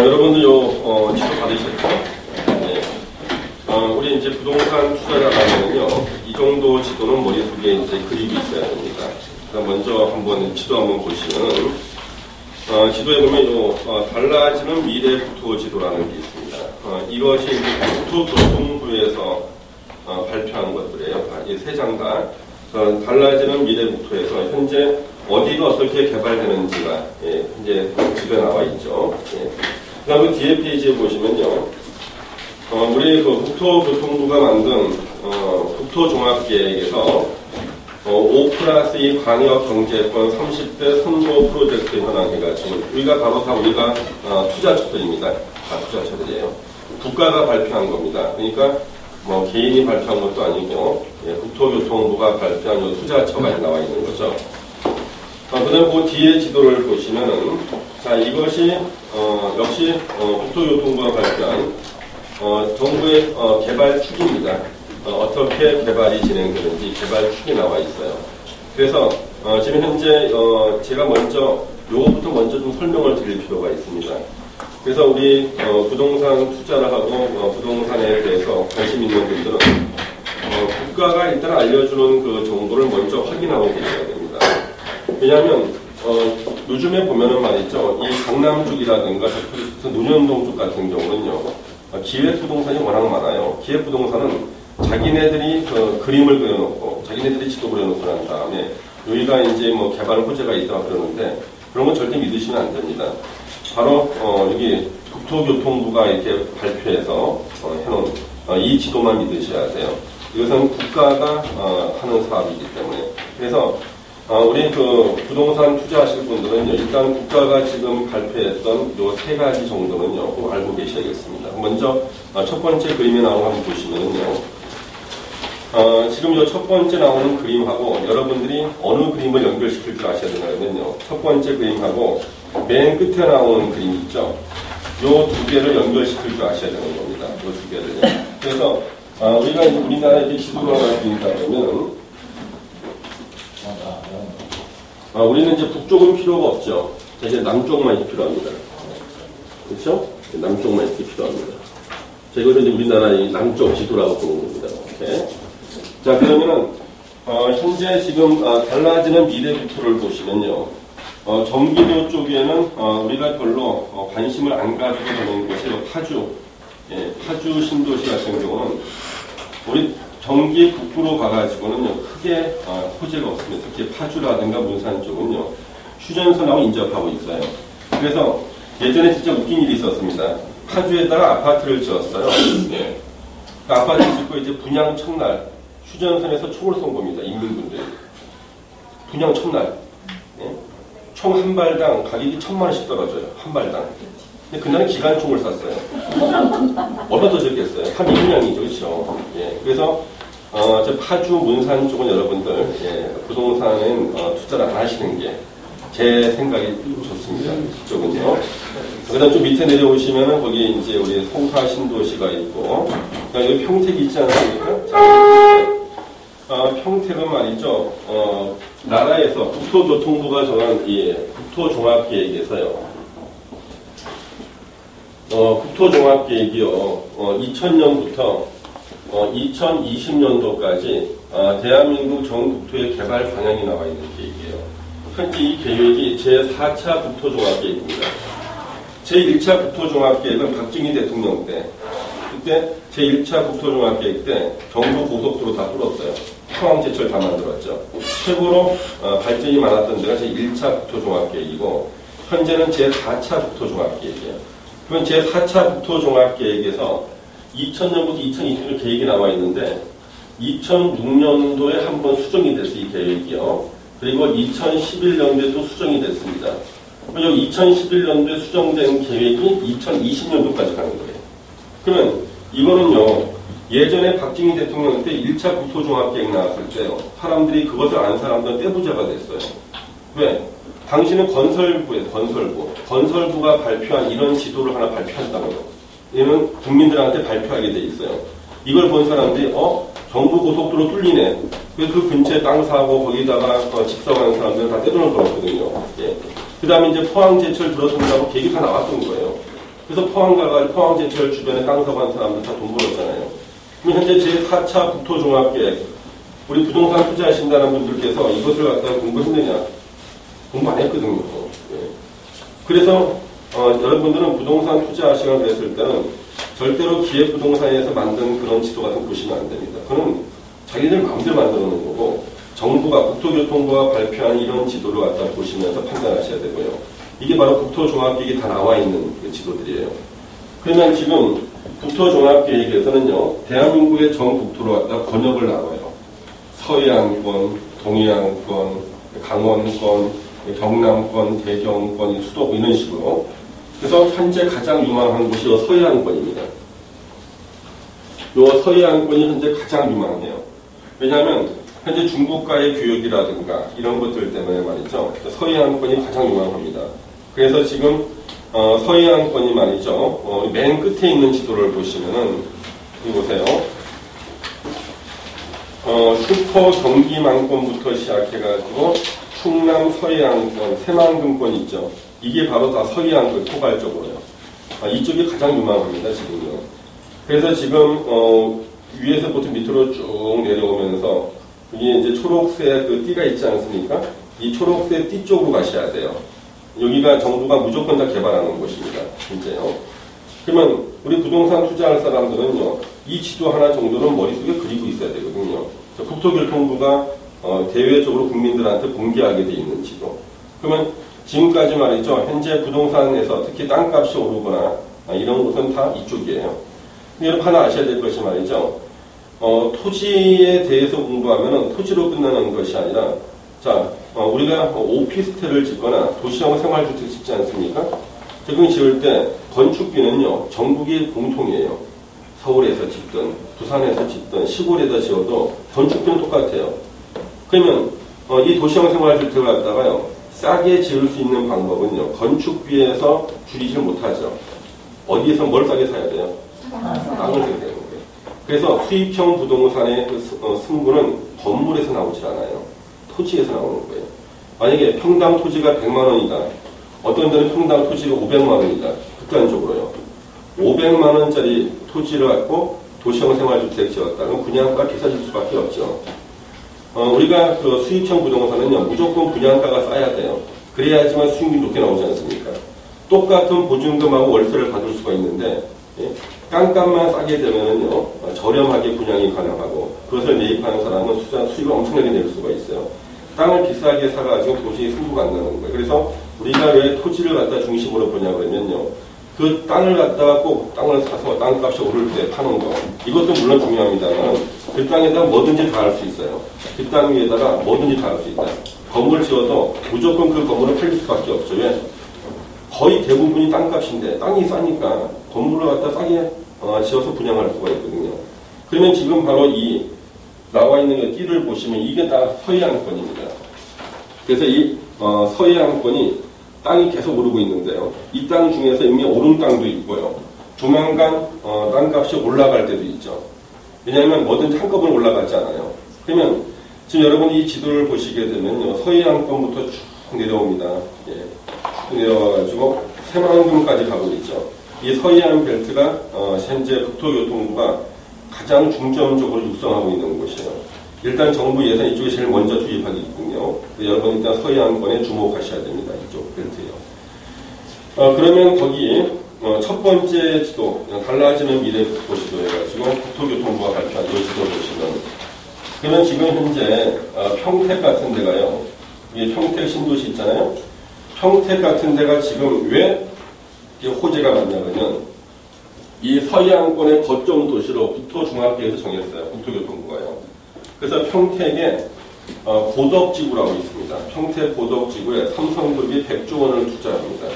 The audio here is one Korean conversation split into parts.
여러분들 지도 받으셨죠? 네. 우리 이제 부동산 투자를 하면은요, 이 정도 지도는 머릿속에 이제 그림이 있어야 됩니다. 먼저 한번 지도 한번 보시면, 지도에 보면 달라지는 미래 국토 지도라는 게 있습니다. 이것이 이제 국토교통부에서 발표한 것들이에요. 이 세 장 다. 달라지는 미래 국토에서 현재 어디가 어떻게 개발되는지가 이제 지도에 나와 있죠. 그 다음에 뒤에 페이지에 보시면요. 우리 그 국토교통부가 만든 국토종합계획에서 5+2 광역경제권 30대 선도 프로젝트 현황 해가지고 우리가 바로 다 우리가 투자처들입니다. 다 투자처들이에요. 국가가 발표한 겁니다. 그러니까 뭐 개인이 발표한 것도 아니고 국토교통부가 발표한 요 투자처가 나와 있는 거죠. 그 다음에 그 뒤에 지도를 보시면은 자 이것이 역시 국토교통부가 발표한 정부의 개발 축입니다. 어떻게 개발이 진행되는지 개발 축이 나와 있어요. 그래서 지금 현재 제가 먼저 요것부터 먼저 좀 설명을 드릴 필요가 있습니다. 그래서 우리 부동산 투자를 하고 부동산에 대해서 관심 있는 분들은 국가가 일단 알려주는 그 정보를 먼저 확인하고 계셔야 됩니다. 왜냐하면 요즘에 보면은 말이죠, 이 강남 쪽이라든가 논현동 쪽 같은 경우는요, 기획부동산이 워낙 많아요. 기획부동산은 자기네들이 그 그림을 그려놓고 자기네들이 지도 그려놓고 난 다음에 여기가 이제 뭐 개발 호재가 있다고 그러는데 그런 건 절대 믿으시면 안 됩니다. 바로 여기 국토교통부가 이렇게 발표해서 해놓은 이 지도만 믿으셔야 돼요. 이것은 국가가 하는 사업이기 때문에. 그래서 우리 그 부동산 투자하실 분들은 일단 국가가 지금 발표했던 요 세 가지 정도는요 꼭 알고 계셔야겠습니다. 먼저 첫 번째 그림에 나오는 거 한번 보시면은요. 지금 요 첫 번째 나오는 그림하고 여러분들이 어느 그림을 연결시킬 줄 아셔야 되냐면요. 첫 번째 그림하고 맨 끝에 나오는 그림 있죠. 요 두 개를 연결시킬 줄 아셔야 되는 겁니다. 요 두 개를. 그래서 우리가 우리나라 이렇게 지도를 하나 그린다 그러면 우리는 이제 북쪽은 필요가 없죠. 이제 남쪽만 이렇게 필요합니다. 그렇죠? 남쪽만 이렇게 필요합니다. 자, 이것은 이제 우리나라의 남쪽 지도라고 보는 겁니다. 이렇게. 자, 그러면은 현재 지금 달라지는 미래 국토를 보시면요. 경기도 쪽에는 우리가 별로 관심을 안 가지고 있는 곳이 파주, 파주 신도시 같은 경우는 우리 경기 북부로 가가지고는요 크게 호재가 없습니다. 특히 파주라든가 문산 쪽은요 휴전선하고 인접하고 있어요. 그래서 예전에 진짜 웃긴 일이 있었습니다. 파주에다가 아파트를 지었어요. 네. 그 아파트 짓고 이제 분양 첫날 휴전선에서 총을 쏜 겁니다. 인민분들이 분양 첫날. 네. 총 한 발당 가격이 1,000만 원씩 떨어져요. 한 발당. 근데 그날은 기관총을 쐈어요. 얼마나 더 적겠어요? 한 2분양이죠. 그렇죠? 예. 그래서 저 파주 문산 쪽은 여러분들 부동산은 투자를 안 하시는 게 제 생각이 좋습니다. 그쪽은요. 그다음 좀 밑에 내려오시면은 거기 이제 우리 송파 신도시가 있고, 그다음 여기 평택이 있지 않습니까? 자, 평택은 말이죠. 나라에서 국토교통부가 정한 이 국토종합계획에서요. 국토종합계획이요. 2000년부터 2020년도까지 대한민국 전 국토의 개발 방향이 나와 있는 계획이에요. 현재 이 계획이 제4차 국토종합계획입니다. 제1차 국토종합계획은 박정희 대통령 때, 그때 제1차 국토종합계획 때 경부 고속도로 다 뚫었어요. 포항제철 다 만들었죠. 최고로 발전이 많았던 데가 제1차 국토종합계획이고 현재는 제4차 국토종합계획이에요. 그러면 제4차 국토종합계획에서 2000년부터 2020년 계획이 나와 있는데 2006년도에 한번 수정이 됐어요. 이 계획이요. 그리고 2011년도에도 수정이 됐습니다. 여기 2011년도에 수정된 계획이 2020년도까지 가는 거예요. 그러면 이거는요. 예전에 박정희 대통령 때 1차 국토종합계획 나왔을 때요. 사람들이 그것을 안 사람들은 떼부자가 됐어요. 왜? 당신은 건설부예요. 건설부가 발표한 이런 지도를 하나 발표한다고요. 얘는 국민들한테 발표하게 돼 있어요. 이걸 본 사람들이 경부 고속도로 뚫리네. 그 근처에 땅 사고 거기다가 집사하는 사람들은 다 떼돈을 벌었거든요. 예. 그 다음에 이제 포항제철 들어선다고 계획이 다 나왔던 거예요. 그래서 포항 가가지고 포항제철 주변에 땅 사고 한 사람들 다 돈 벌었잖아요. 그럼 현재 제4차 국토종합계획, 우리 부동산 투자하신다는 분들께서 이것을 갖다가 공부했느냐? 공부 안 했거든요. 예. 그래서 여러분들은 부동산 투자하시거나 그랬을 때는 절대로 기획부동산에서 만든 그런 지도 같은 거 보시면 안 됩니다. 그건 자기들 마음대로 만들어 놓은 거고 정부가 국토교통부가 발표한 이런 지도를 갖다 보시면서 판단하셔야 되고요. 이게 바로 국토종합계획이 다 나와 있는 그 지도들이에요. 그러면 지금 국토종합계획에서는요, 대한민국의 전 국토로 갖다 권역을 나눠요. 서해안권, 동해안권, 강원권, 경남권, 대경권, 수도권 이런 식으로. 그래서 현재 가장 유망한 곳이 서해안권입니다. 요 서해안권이 현재 가장 유망해요. 왜냐하면 현재 중국과의 교역이라든가 이런 것들 때문에 말이죠. 서해안권이 가장 유망합니다. 그래서 지금 서해안권이 말이죠. 맨 끝에 있는 지도를 보시면은 여기 보세요. 슈퍼 경기만권부터 시작해가지고 충남 서해안권, 새만금권 있죠. 이게 바로 다 서해안권 포괄적으로요. 이쪽이 가장 유망합니다, 지금요. 그래서 지금 위에서부터 밑으로 쭉 내려오면서 이게 이제 초록색 그 띠가 있지 않습니까? 이 초록색 띠 쪽으로 가셔야 돼요. 여기가 정부가 무조건 다 개발하는 곳입니다. 진짜요. 그러면 우리 부동산 투자할 사람들은요, 이 지도 하나 정도는 머릿속에 그리고 있어야 되거든요. 국토교통부가 대외적으로 국민들한테 공개하게 돼 있는 지도. 그러면 지금까지 말이죠, 현재 부동산에서 특히 땅값이 오르거나 이런 곳은 다 이쪽이에요. 근데 여러분 하나 아셔야 될 것이 말이죠. 토지에 대해서 공부하면은 토지로 끝나는 것이 아니라, 자, 우리가 오피스텔을 짓거나 도시형 생활주택 짓지 않습니까? 저건 지을 때 건축비는요, 전국이 공통이에요. 서울에서 짓든, 부산에서 짓든, 시골에다 지어도 건축비는 똑같아요. 그러면, 이 도시형 생활주택을 갖다가요, 싸게 지을 수 있는 방법은요, 건축비에서 줄이질 못하죠. 어디에서 뭘 싸게 사야 돼요? 땅을 사게 되는 거예요. 그래서 수입형 부동산의 승부는 건물에서 나오질 않아요. 토지에서 나오는 거예요. 만약에 평당 토지가 100만 원이다. 어떤 데는 평당 토지가 500만 원이다. 극단적으로요. 500만 원짜리 토지를 갖고 도시형 생활주택 지었다. 그럼 분양가 비싸질 수밖에 없죠. 우리가 그 수입형 부동산은요, 무조건 분양가가 싸야 돼요. 그래야지만 수익률이 높게 나오지 않습니까? 똑같은 보증금하고 월세를 받을 수가 있는데, 예, 땅값만 싸게 되면은요, 저렴하게 분양이 가능하고, 그것을 매입하는 사람은 수익을 엄청나게 낼 수가 있어요. 땅을 비싸게 사가지고 도저히 승부가 안 나는 거예요. 그래서 우리가 왜 토지를 갖다 중심으로 보냐 그러면요, 그 땅을 갖다가 꼭 땅을 사서 땅값이 오를 때 파는 거, 이것도 물론 중요합니다만, 그 땅에다가 뭐든지 다 할 수 있어요. 그 땅 위에다가 뭐든지 다 할 수 있다. 건물 지어도 무조건 그 건물을 팔릴 수밖에 없죠. 왜? 거의 대부분이 땅값인데, 땅이 싸니까 건물을 갖다 싸게 지어서 분양할 수가 있거든요. 그러면 지금 바로 이 나와 있는 이 띠를 보시면 이게 다 서해안권입니다. 그래서 이 서해안권이 땅이 계속 오르고 있는데요. 이 땅 중에서 이미 오른 땅도 있고요. 조만간 땅값이 올라갈 때도 있죠. 왜냐하면 뭐든지 한꺼번에 올라가잖아요. 그러면 지금 여러분이 이 지도를 보시게 되면요, 서해안권부터 쭉 내려옵니다. 예, 쭉 내려와가지고 새만금까지 가고 있죠. 이 서해안 벨트가 현재 국토교통부가 가장 중점적으로 육성하고 있는 곳이에요. 일단 정부 예산 이쪽에 제일 먼저 투입하겠군요. 여러분 일단 서해안권에 주목하셔야 됩니다. 이쪽 벨트요. 그러면 거기 첫 번째 지도, 달라지는 미래 국토 지도 해가지고 국토교통부가 발표한 이 지도를 보시면, 그러면 지금 현재 평택 같은 데가요, 이게 평택 신도시 있잖아요. 평택 같은 데가 지금 왜 호재가 많냐 그러면, 이 서해안권의 거점 도시로 국토종합계획에서 정했어요. 국토교통부가요. 그래서 평택에 고덕지구라고 있습니다. 평택 고덕지구에 삼성그룹이 100조 원을 투자합니다.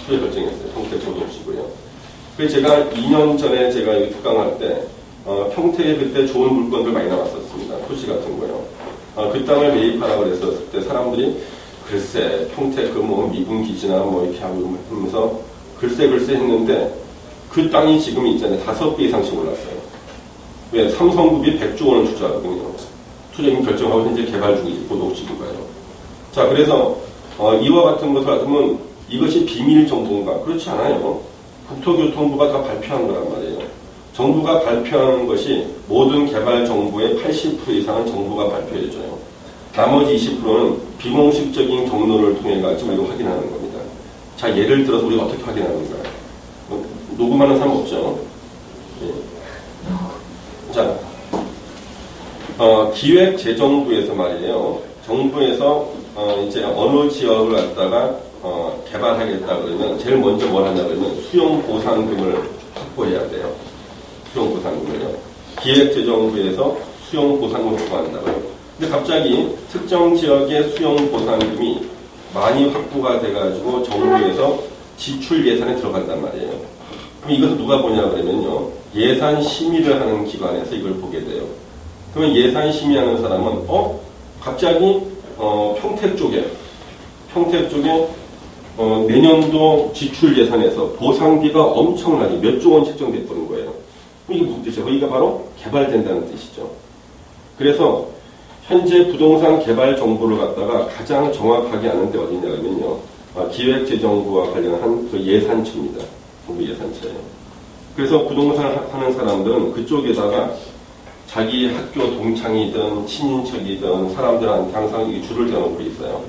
투자 결정했어요. 평택 고덕지구요. 그래서 제가 2년 전에 제가 여기 특강할 때 평택에 그때 좋은 물건들 많이 나왔었습니다. 토지 같은 거요. 그 땅을 매입하라고 그랬었을 때 사람들이 글쎄 평택 그 뭐 미군 기지나 뭐 이렇게 하면서 글쎄 했는데, 그 땅이 지금 있잖아요. 5배 이상씩 올랐어요. 왜? 삼성그룹이 100조 원을 투자하거든요. 투자금 결정하고 현재 개발 중이지, 고덕지구가요. 자, 그래서 이와 같은 것을 하면 이것이 비밀 정보인가? 그렇지 않아요. 국토교통부가 다 발표한 거란 말이에요. 정부가 발표한 것이 모든 개발 정보의 80% 이상은 정부가 발표해줘요. 나머지 20%는 비공식적인 경로를 통해 가지고 우리가 확인하는 겁니다. 자, 예를 들어서 우리가 어떻게 확인하는가? 녹음하는 사람 없죠? 예. 자, 기획재정부에서 말이에요. 정부에서 이제 어느 지역을 갖다가 개발하겠다 그러면 제일 먼저 뭘 하냐 그러면 수용보상금을 확보해야 돼요. 수용보상금을요. 기획재정부에서 수용보상금을 확보한다고요. 근데 갑자기 특정 지역의 수용보상금이 많이 확보가 돼가지고 정부에서 지출 예산에 들어간단 말이에요. 그럼 이것을 누가 보냐 그러면요. 예산 심의를 하는 기관에서 이걸 보게 돼요. 그러면 예산 심의하는 사람은 갑자기 평택 쪽에 내년도 지출 예산에서 보상비가 엄청나게 몇 조 원 책정됐다는 거예요. 이게 무슨 뜻이죠? 거기가 바로 개발된다는 뜻이죠. 그래서 현재 부동산 개발 정보를 갖다가 가장 정확하게 아는 데 어디냐면요. 기획재정부와 관련한 그 예산처입니다. 정부 예산처예요. 그래서 부동산 하는 사람들은 그쪽에다가 자기 학교 동창이든 친인척이든 사람들한테 항상 줄을 대놓고 있어요.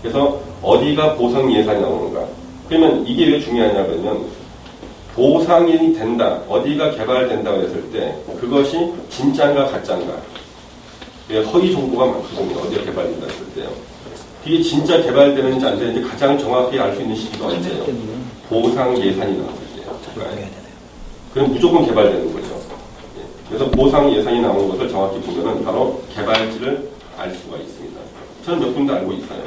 그래서 어디가 보상 예산이 나오는가. 그러면 이게 왜 중요하냐 그러면 보상이 된다, 어디가 개발된다 그랬을 때 그것이 진짜인가 가짜인가. 허위 정보가 많거든요. 어디가 개발된다 했을 때요. 이게 진짜 개발되는지 안 되는지 가장 정확히 알 수 있는 시기가 언제예요? 보상 예산이 나올 때예요. 그럼 무조건 개발되는 거죠. 그래서 보상 예산이 나오는 것을 정확히 보면은 바로 개발지를 알 수가 있습니다. 저는 몇 군데 알고 있어요.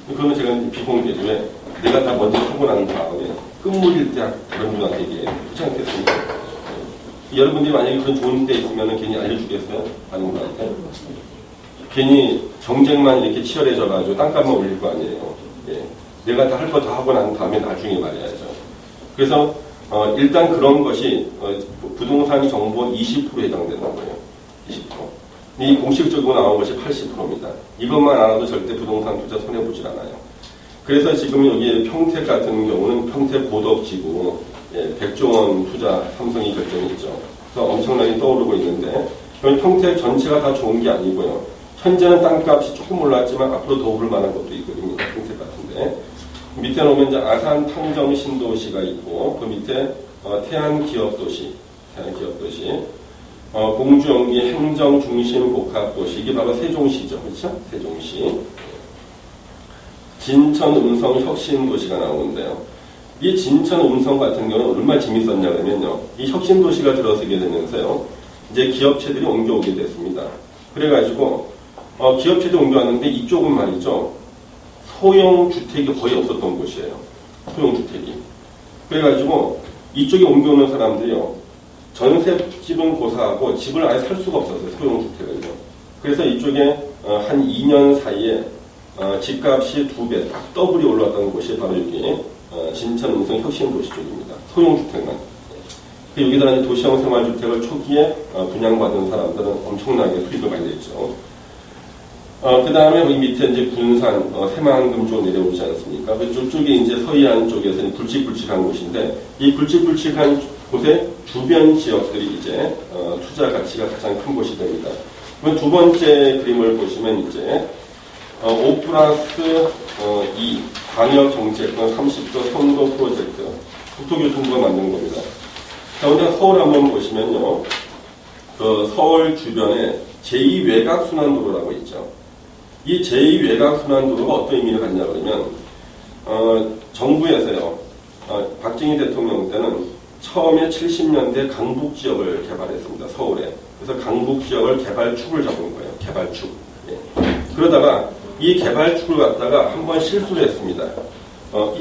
그거는 제가 비공개죠. 왜? 내가 다 먼저 하고 난 다음에 끝물일 때 다른 분한테 얘기해요. 그렇지 않겠습니까? 여러분들이 만약에 그런 좋은 데 있으면 괜히 알려주겠어요? 다른 분한테? 괜히 경쟁만 이렇게 치열해져가지고 땅값만 올릴 거 아니에요. 예. 내가 다 할 거 다 하고 난 다음에 나중에 말해야죠. 그래서 일단 그런 것이 부동산 정보 20%에 해당되는 거예요. 20%. 이 공식적으로 나온 것이 80%입니다. 이것만 알아도 절대 부동산 투자 손해보질 않아요. 그래서 지금 여기 평택 같은 경우는 평택 고덕지구 100조 원 투자 삼성이 결정했죠. 그래서 엄청나게 떠오르고 있는데 평택 전체가 다 좋은 게 아니고요. 현재는 땅값이 조금 올랐지만 앞으로 더 오를 만한 것도 있거든요. 평택 같은데. 밑에 놓으면 이제 아산 탕정 신도시가 있고 그 밑에 태안기업도시, 공주 연기 행정중심 복합도시, 이게 바로 세종시죠, 그렇죠? 세종시. 진천 음성 혁신도시가 나오는데요. 이 진천 음성 같은 경우는 얼마나 재밌었냐 그러면요, 이 혁신도시가 들어서게 되면서요, 이제 기업체들이 옮겨오게 됐습니다. 그래가지고 기업체들이 옮겨왔는데 이쪽은 말이죠, 소형주택이 거의 없었던 곳이에요. 소형주택이. 그래가지고 이쪽에 옮겨오는 사람들이요, 전셋집은 고사하고 집을 아예 살 수가 없었어요. 소형주택을요. 그래서 이쪽에 한 2년 사이에 집값이 2배, 딱 더블이 올랐던 곳이 바로 여기 진천 음성 혁신도시 쪽입니다. 소형주택만. 여기다가 이제 도시형 생활주택을 초기에 분양받은 사람들은 엄청나게 수익을 많이 냈죠. 그 다음에 여기 밑에 이제 군산, 새만금 쪽 내려오지 않습니까? 그쪽에 이제 서해안 쪽에서 굵직굵직한 곳인데, 이 굵직굵직한 곳의 주변 지역들이 이제, 투자 가치가 가장 큰 곳이 됩니다. 그럼 두 번째 그림을 보시면 이제, 5+2 광역정책권 30도 선도 프로젝트, 국토교통부가 만든 겁니다. 자, 먼저 서울 한번 보시면요. 그 서울 주변에 제2외곽순환도로라고 있죠. 이 제2외곽순환도로가 어떤 의미를 갖냐 그러면 정부에서요, 박정희 대통령 때는 처음에 70년대 강북지역을 개발했습니다. 서울에. 그래서 강북지역을 개발축을 잡은 거예요. 개발축. 예. 그러다가 이 개발축을 갖다가 한번 실수를 했습니다.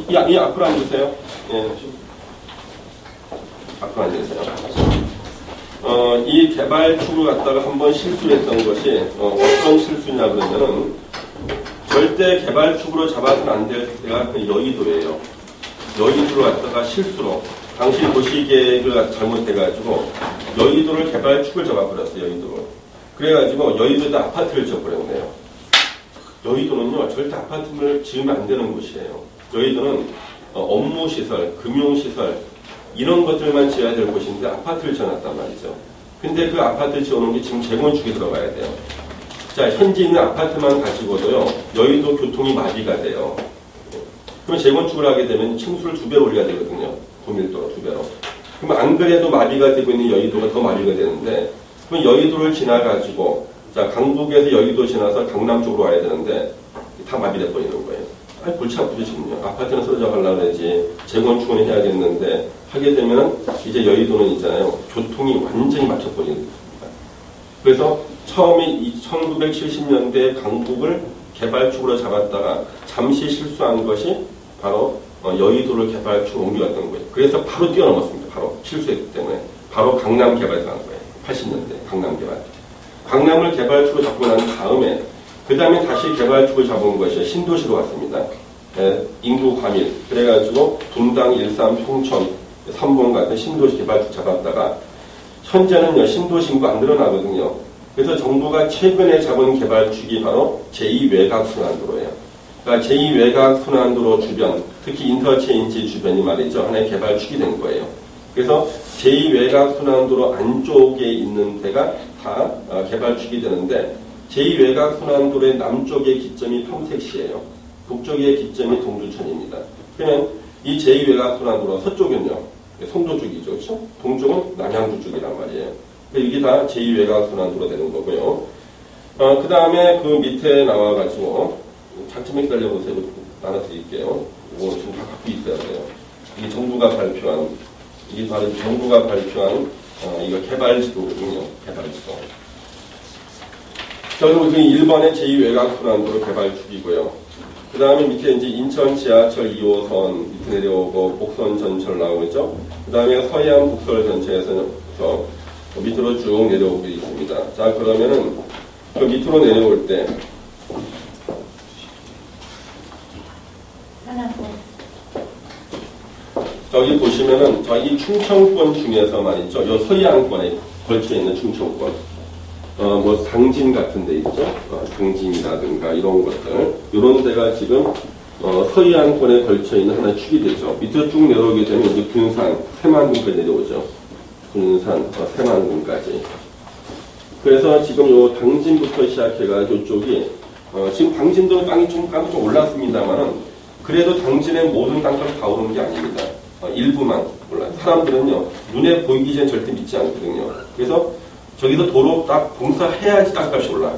이 앞으로 앉으세요. 예. 앞으로 앉으세요. 이 개발축을 갖다가 한번 실수를 했던 것이 어떤 실수냐 그러면은 절대 개발축으로 잡아서는 안 될 때가 그 여의도예요. 여의도를 갖다가 실수로 당시 도시계획을 잘못해가지고 여의도를 개발축을 잡아버렸어요. 여의도를. 그래가지고 여의도에다 아파트를 지어버렸네요. 여의도는요 절대 아파트를 지으면 안 되는 곳이에요. 여의도는 업무시설, 금융시설, 이런 것들만 지어야 될 곳인데 아파트를 지어놨단 말이죠. 근데 그 아파트 지어놓은 게 지금 재건축에 들어가야 돼요. 자, 현재 있는 아파트만 가지고도요, 여의도 교통이 마비가 돼요. 그럼 재건축을 하게 되면 층수를 2배로 올려야 되거든요. 고밀도로 2배로. 그럼 안 그래도 마비가 되고 있는 여의도가 더 마비가 되는데, 그럼 여의도를 지나가지고, 자, 강북에서 여의도 지나서 강남 쪽으로 와야 되는데, 다 마비돼 버리는 거예요. 아니, 골치 아프죠, 지금요. 아파트는 쓰러져 가려고 그러지, 재건축은 해야겠는데, 하게 되면, 이제 여의도는 있잖아요. 교통이 완전히 막혀버리는 겁니다. 그래서 처음에 1970년대 강북을 개발축으로 잡았다가 잠시 실수한 것이 바로 여의도를 개발축으로 옮겨갔던 거예요. 그래서 바로 뛰어넘었습니다. 바로 실수했기 때문에. 바로 강남 개발에 들어간 거예요. 80년대 강남 개발. 강남을 개발축으로 잡고 난 다음에 그 다음에 다시 개발축을 잡은 것이 신도시로 왔습니다. 인구 과밀. 그래가지고 분당, 일산, 평촌, 삼봉 같은 신도시 개발축 잡았다가 현재는요, 신도시 인구 안 늘어나거든요. 그래서 정부가 최근에 잡은 개발축이 바로 제2외곽순환도로예요. 그러니까 제2외곽순환도로 주변, 특히 인터체인지 주변이 말이죠. 하나의 개발축이 된 거예요. 그래서 제2외곽순환도로 안쪽에 있는 데가 다 개발축이 되는데 제2외곽순환도로의 남쪽의 기점이 평택시예요. 북쪽의 기점이 동두천입니다. 그러면 이 제2외곽순환도로 서쪽은요. 송도 쪽이죠. 그렇죠? 동쪽은 남양주 쪽이란 말이에요. 이게 다 제2외곽순환도로 되는 거고요. 그 다음에 그 밑에 나와가지고, 잠시만 기다려보세요. 나눠드릴게요. 이거 지금 다 갖고 있어야 돼요. 이게 정부가 발표한, 이게 바로 정부가 발표한, 이거 개발지도거든요. 개발지도. 자, 그리고 1번의 제2외곽순환도로 개발축이고요. 그 다음에 밑에 이제 인천 지하철 2호선 밑에 내려오고 복선 전철 나오죠. 그 다음에 서해안 북설 전체에서 밑으로 쭉 내려오고 있습니다. 자, 그러면은 그 밑으로 내려올 때 저기 보시면은 이 충청권 중에서 말이죠. 이 서해안권에 걸쳐 있는 충청권. 뭐 당진 같은 데 있죠. 당진이라든가 이런 것들. 이런 데가 지금 서해안권에 걸쳐 있는 하나의 축이 되죠. 밑으로 쭉 내려오게 되면 이제 군산, 새만금까지 내려오죠. 군산, 새만금까지. 그래서 지금 요 당진부터 시작해가지고 이쪽이 지금 당진도 땅이 좀 올랐습니다만은 그래도 당진의 모든 땅값이 다 오른 게 아닙니다. 일부만 올라요. 사람들은요 눈에 보이기 전에 절대 믿지 않거든요. 그래서 저기서 도로 딱 공사해야지 땅값이 올라요.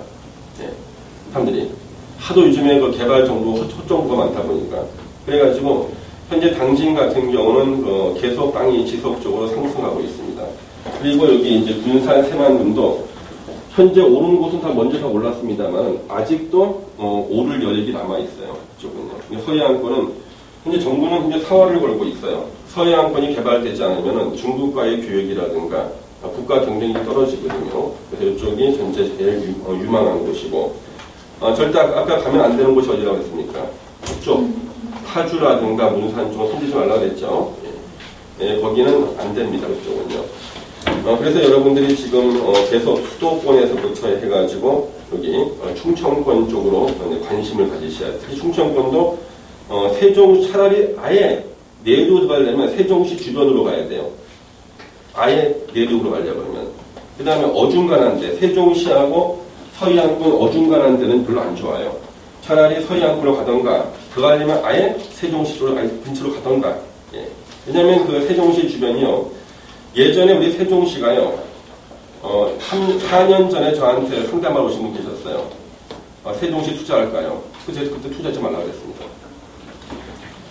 예, 사람들이. 하도 요즘에 그 개발 정보, 헛정보가 많다 보니까. 그래가지고, 현재 당진 같은 경우는 계속 땅이 지속적으로 상승하고 있습니다. 그리고 여기 이제 군산 새만금도 현재 오른 곳은 다 먼저 다 올랐습니다만, 아직도 오를 여력이 남아있어요. 이쪽은요. 서해안권은, 현재 정부는 현재 사활을 걸고 있어요. 서해안권이 개발되지 않으면 중국과의 교역이라든가, 국가 경쟁력이 떨어지거든요. 그래서 이쪽이 전체 제일 유망한 곳이고, 절대 아까 가면 안 되는 곳이 어디라고 했습니까? 북쪽, 파주라든가 문산 쪽은 손대지 말라고 했죠. 예, 거기는 안 됩니다. 그쪽은요. 그래서 여러분들이 지금 계속 수도권에서부터 해가지고 여기 충청권 쪽으로 관심을 가지셔야 돼요. 특히 충청권도 세종 차라리 아예 내륙으로 가려면 세종시 주변으로 가야 돼요. 아예 내륙으로 가려고 하면. 그 다음에 어중간한데, 세종시하고 서해안권 어중간한 데는 별로 안 좋아요. 차라리 서해안권으로 가던가, 그거 하려면 아예 세종시로, 아예 근처로 가던가. 예. 왜냐면 그 세종시 주변이요. 예전에 우리 세종시가요, 4년 전에 저한테 상담하러 오신 분 계셨어요. 세종시 투자할까요? 그래서 그때 투자하지 말라고 그랬습니다.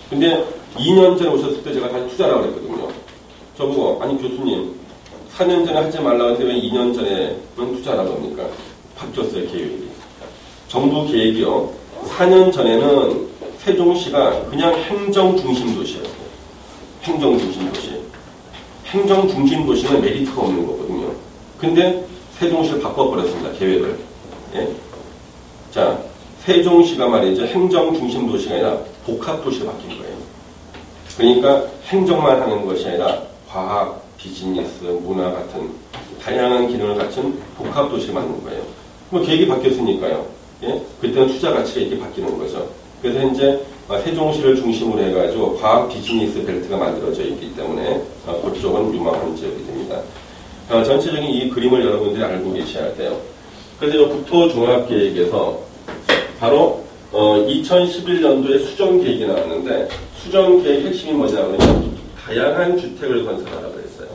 근데 2년 전에 오셨을 때 제가 다시 투자하라고 그랬거든요. 저보고, 아니 교수님 4년 전에 하지 말라고 했는데 왜 2년 전에는 투자하라고 합니까? 바뀌었어요. 계획이. 정부 계획이요. 4년 전에는 세종시가 그냥 행정중심도시였어요. 행정중심도시. 행정중심도시는 메리트가 없는 거거든요. 근데 세종시를 바꿔버렸습니다. 계획을. 예? 자, 세종시가 말이죠. 행정중심도시가 아니라 복합도시로 바뀐 거예요. 그러니까 행정만 하는 것이 아니라 과학, 비즈니스, 문화 같은 다양한 기능을 갖춘 복합도시를 만든 거예요. 뭐 계획이 바뀌었으니까요. 예? 그때는 투자 가치가 이렇게 바뀌는 거죠. 그래서 현재 세종시를 중심으로 해가지고 과학 비즈니스 벨트가 만들어져 있기 때문에 그쪽은 유망한 지역이 됩니다. 전체적인 이 그림을 여러분들이 알고 계셔야 돼요. 그래서 이 국토종합계획에서 바로 2011년도에 수정계획이 나왔는데 수정계획 핵심이 뭐냐면 다양한 주택을 건설하라고 그랬어요.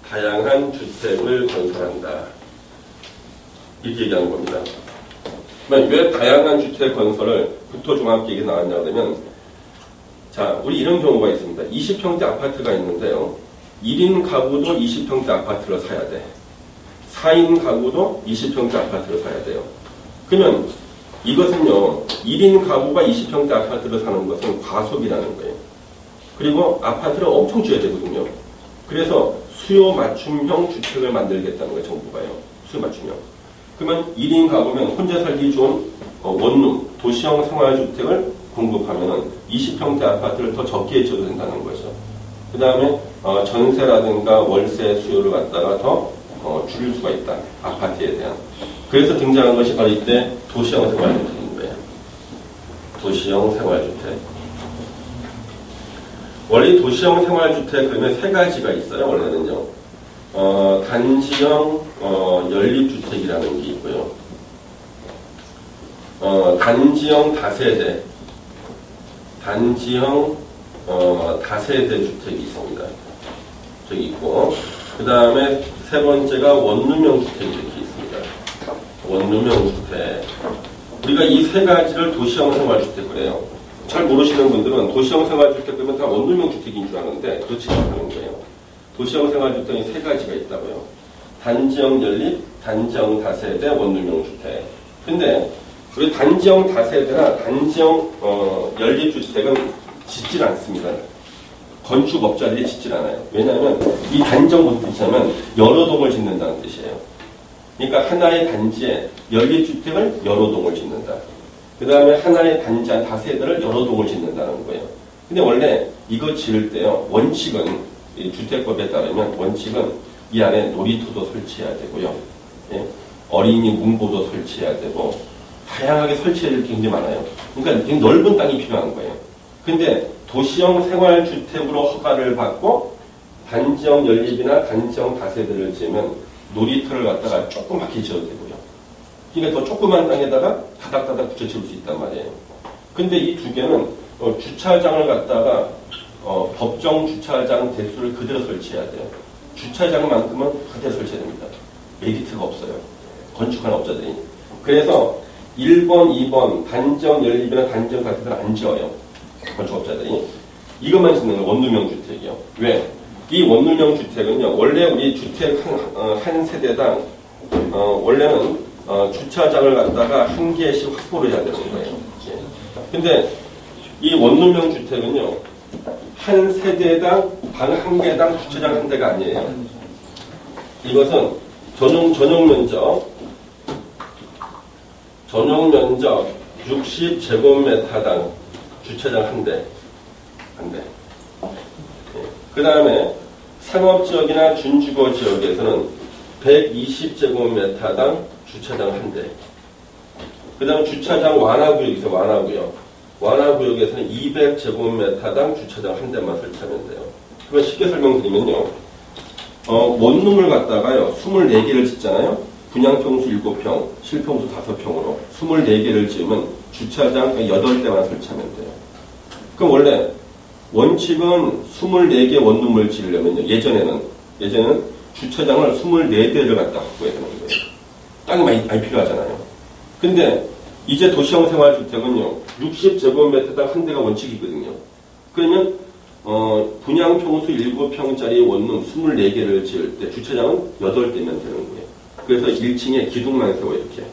다양한 주택을 건설한다. 이렇게 얘기하는 겁니다. 왜 다양한 주택 건설을 국토종합계획에 나왔냐 그러면 자, 우리 이런 경우가 있습니다. 20평대 아파트가 있는데요. 1인 가구도 20평대 아파트를 사야 돼. 4인 가구도 20평대 아파트를 사야 돼요. 그러면 이것은요, 1인 가구가 20평대 아파트를 사는 것은 과속이라는 거예요. 그리고 아파트를 엄청 지어야 되거든요. 그래서 수요 맞춤형 주택을 만들겠다는 거예요, 정부가요. 수요 맞춤형. 그러면 1인 가구면 혼자 살기 좋은 원룸, 도시형 생활주택을 공급하면 20평대 아파트를 더 적게 지어도 된다는 거죠. 그 다음에 전세라든가 월세 수요를 갖다가 더 줄일 수가 있다. 아파트에 대한. 그래서 등장한 것이 바로 이때 도시형 생활주택인 거예요. 도시형 생활주택. 원래 도시형 생활주택 그러면 세 가지가 있어요. 원래는요. 단지형 연립주택이라는 게 있고요. 단지형 다세대. 단지형 다세대 주택이 있습니다. 저기 있고, 그 다음에 세 번째가 원룸형 주택이 이렇게 있습니다. 원룸형 주택. 우리가 이 세 가지를 도시형 생활주택 그래요. 잘 모르시는 분들은 도시형 생활주택 그러면 다 원룸형 주택인 줄 아는데 그렇지 않다는 거예요. 도시형 생활주택이 세 가지가 있다고요. 단지형 연립, 단지형 다세대, 원룸형 주택. 근데 우리 단지형 다세대나 단지형 연립주택은 짓질 않습니다. 건축업자들이 짓질 않아요. 왜냐하면 이 단지형 무슨 뜻이냐면 여러 동을 짓는다는 뜻이에요. 그러니까 하나의 단지에 연립주택을 여러 동을 짓는다. 그 다음에 하나의 단지 한 다세대를 여러 동을 짓는다는 거예요. 근데 원래 이거 지을 때요, 원칙은, 이 주택법에 따르면 원칙은 이 안에 놀이터도 설치해야 되고요. 예? 어린이 문고도 설치해야 되고, 다양하게 설치해야 될 게 굉장히 많아요. 그러니까 되게 넓은 땅이 필요한 거예요. 근데 도시형 생활주택으로 허가를 받고 단지형 연립이나 단지형 다세대를 지으면 놀이터를 갖다가 조그맣게 지어도 되고요. 그러니까 더 조그만 땅에다가 다닥다닥 붙여 지을 수 있단 말이에요. 근데 이 두 개는 주차장을 갖다가 법정 주차장 대수를 그대로 설치해야 돼요. 주차장만큼은 그대로 설치해야 됩니다. 메리트가 없어요. 건축하는 업자들이. 그래서 1번, 2번 단지형 연립이나 단지형 다세대를 안 지어요. 건축업자들이. 이것만 짓는 거예요. 원룸형 주택이요. 왜? 이 원룸형 주택은요, 원래 우리 주택 한 세대당, 원래는, 주차장을 갖다가 한 개씩 확보를 해야 되는 거예요. 예. 근데 이 원룸형 주택은요, 한 세대당 방 한 개당 주차장 한 대가 아니에요. 이것은 전용 면적 60제곱미터당 주차장 한 대. 그 다음에 상업지역이나 준주거 지역에서는 120제곱미터당 주차장 한 대. 그 다음 주차장 완화구역이 있어요. 완화구역에서는 200제곱미터당 주차장 한 대만 설치하면 돼요. 그걸 쉽게 설명드리면요. 원룸을 갖다가요. 24개를 짓잖아요. 분양평수 7평, 실평수 5평으로 24개를 지으면 주차장 8대만 설치하면 돼요. 그럼 원래 원칙은 24개 원룸을 지으려면요. 예전에는 주차장을 24대를 갖다 확보해야 되는 거예요. 땅이 많이 필요하잖아요. 근데 이제 도시형 생활주택은요. 60제곱미터당 한 대가 원칙이거든요. 그러면 분양평수 7평짜리 원룸 24개를 지을 때 주차장은 8대면 되는 거예요. 그래서 1층에 기둥만 세워 이렇게.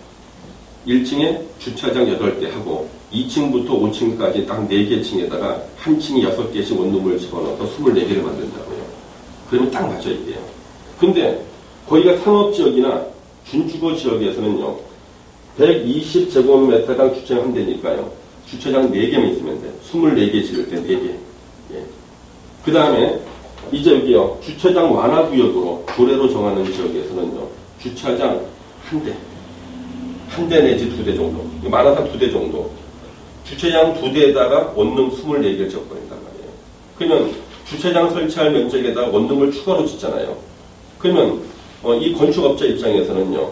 1층에 주차장 8대 하고 2층부터 5층까지 딱 4개 층에다가 한 층에 6개씩 원룸을 집어넣어서 24개를 만든다고요. 그러면 딱 맞춰 있대요. 근데 거기가 상업지역이나 준주거 지역에서는요. 120제곱미터당 주차장 한 대니까요. 주차장 4개만 있으면 돼요. 24개 지을 때 4개. 예. 그 다음에 이제 여기요. 주차장 완화구역으로 조례로 정하는 지역에서는요. 주차장 한 대 내지 2대 정도. 많아서 2대 정도. 주차장 2대에다가 원룸 24개를 지어버린단 말이에요. 그러면 주차장 설치할 면적에다 원룸을 추가로 짓잖아요. 그러면 이 건축업자 입장에서는요,